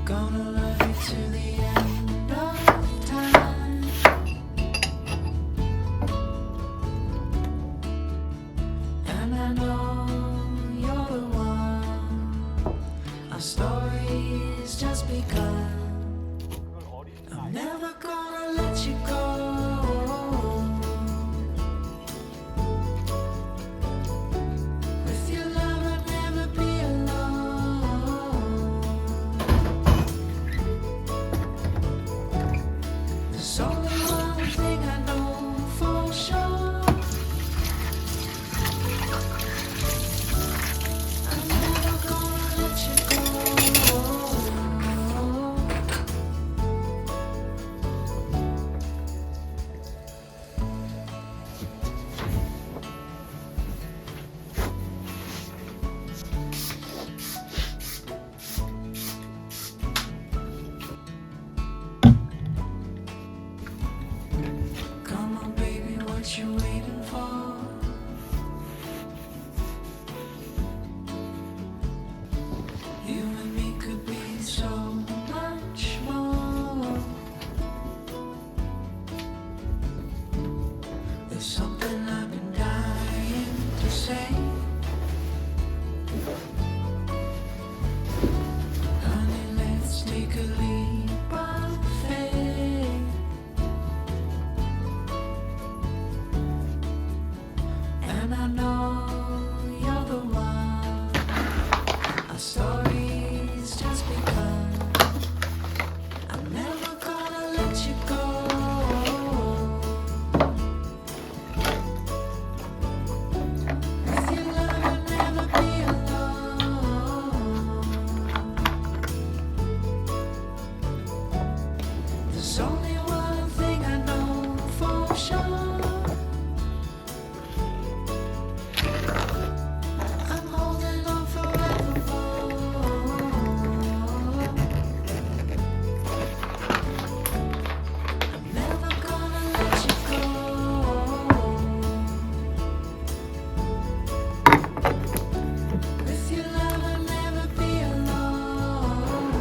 Gonna love you to the end of time. And I know you're the one. Our story's just begun. I'm never gonna let you go. With your love I'd never be alone. There's only one thing I know for sure. I'm never gonna let you go. Come on, baby, what you waiting for? You and me could be so much more. There's something I've been dying to say. Honey, let's take a leap of faith. And I know you're the one. Our story's just begun. I'm never gonna let you go. With your love I'll never be alone. There's only one thing I know for sure. I'm holding on forevermore. I'm never gonna let you go. With your love I'll never be alone.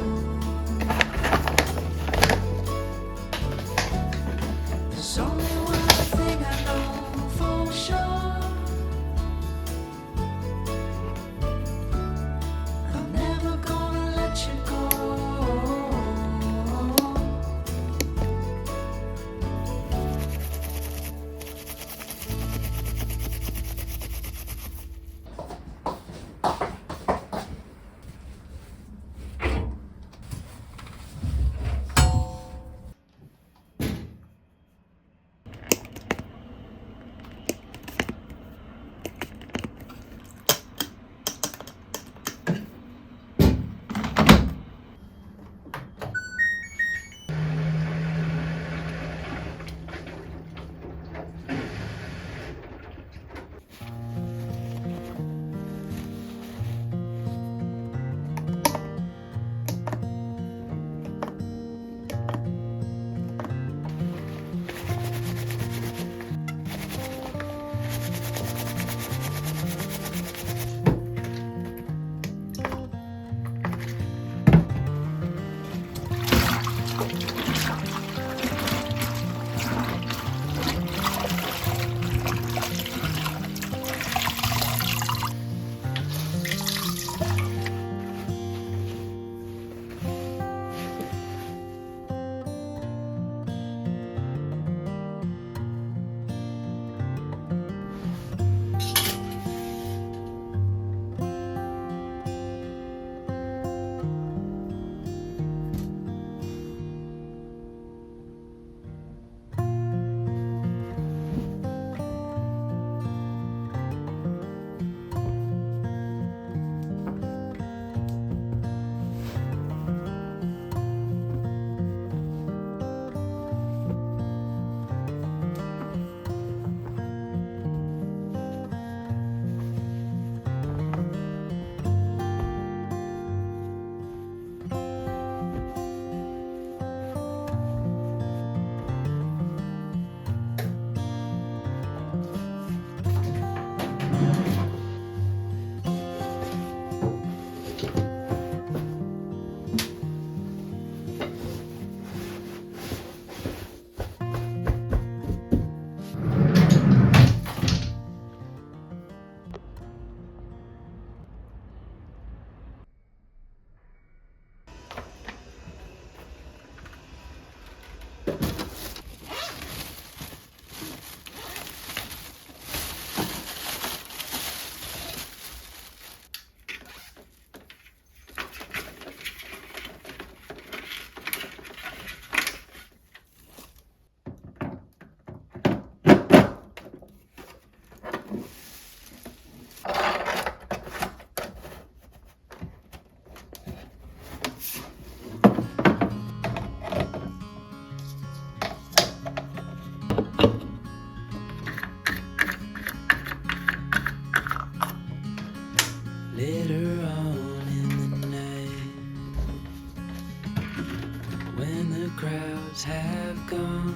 the crowds have gone,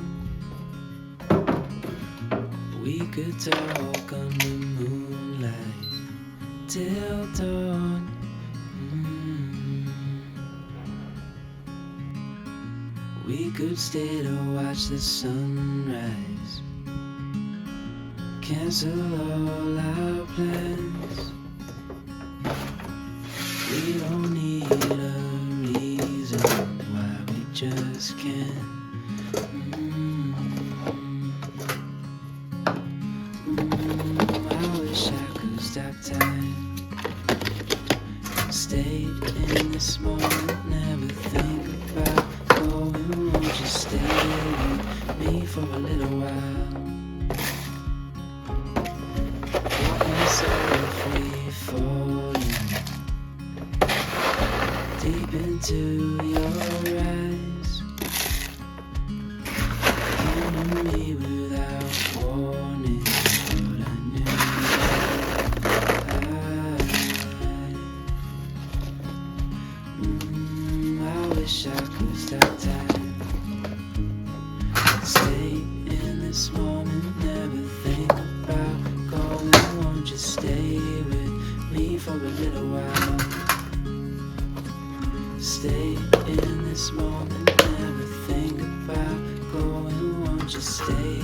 we could talk under moonlight till dawn. We could stay to watch the sunrise, cancel all our plans. We don't need a reason why we just can't. I wish I could stop time, stay in this moment, never think about going. Won't you stay with me for a little while? Walk myself free falling deep into your eyes. You knew me without warning, but I knew I wish I could stop time, stay in this moment, never think about going. Won't you stay with me for a little while? Stay in this moment, never think about going. Won't you stay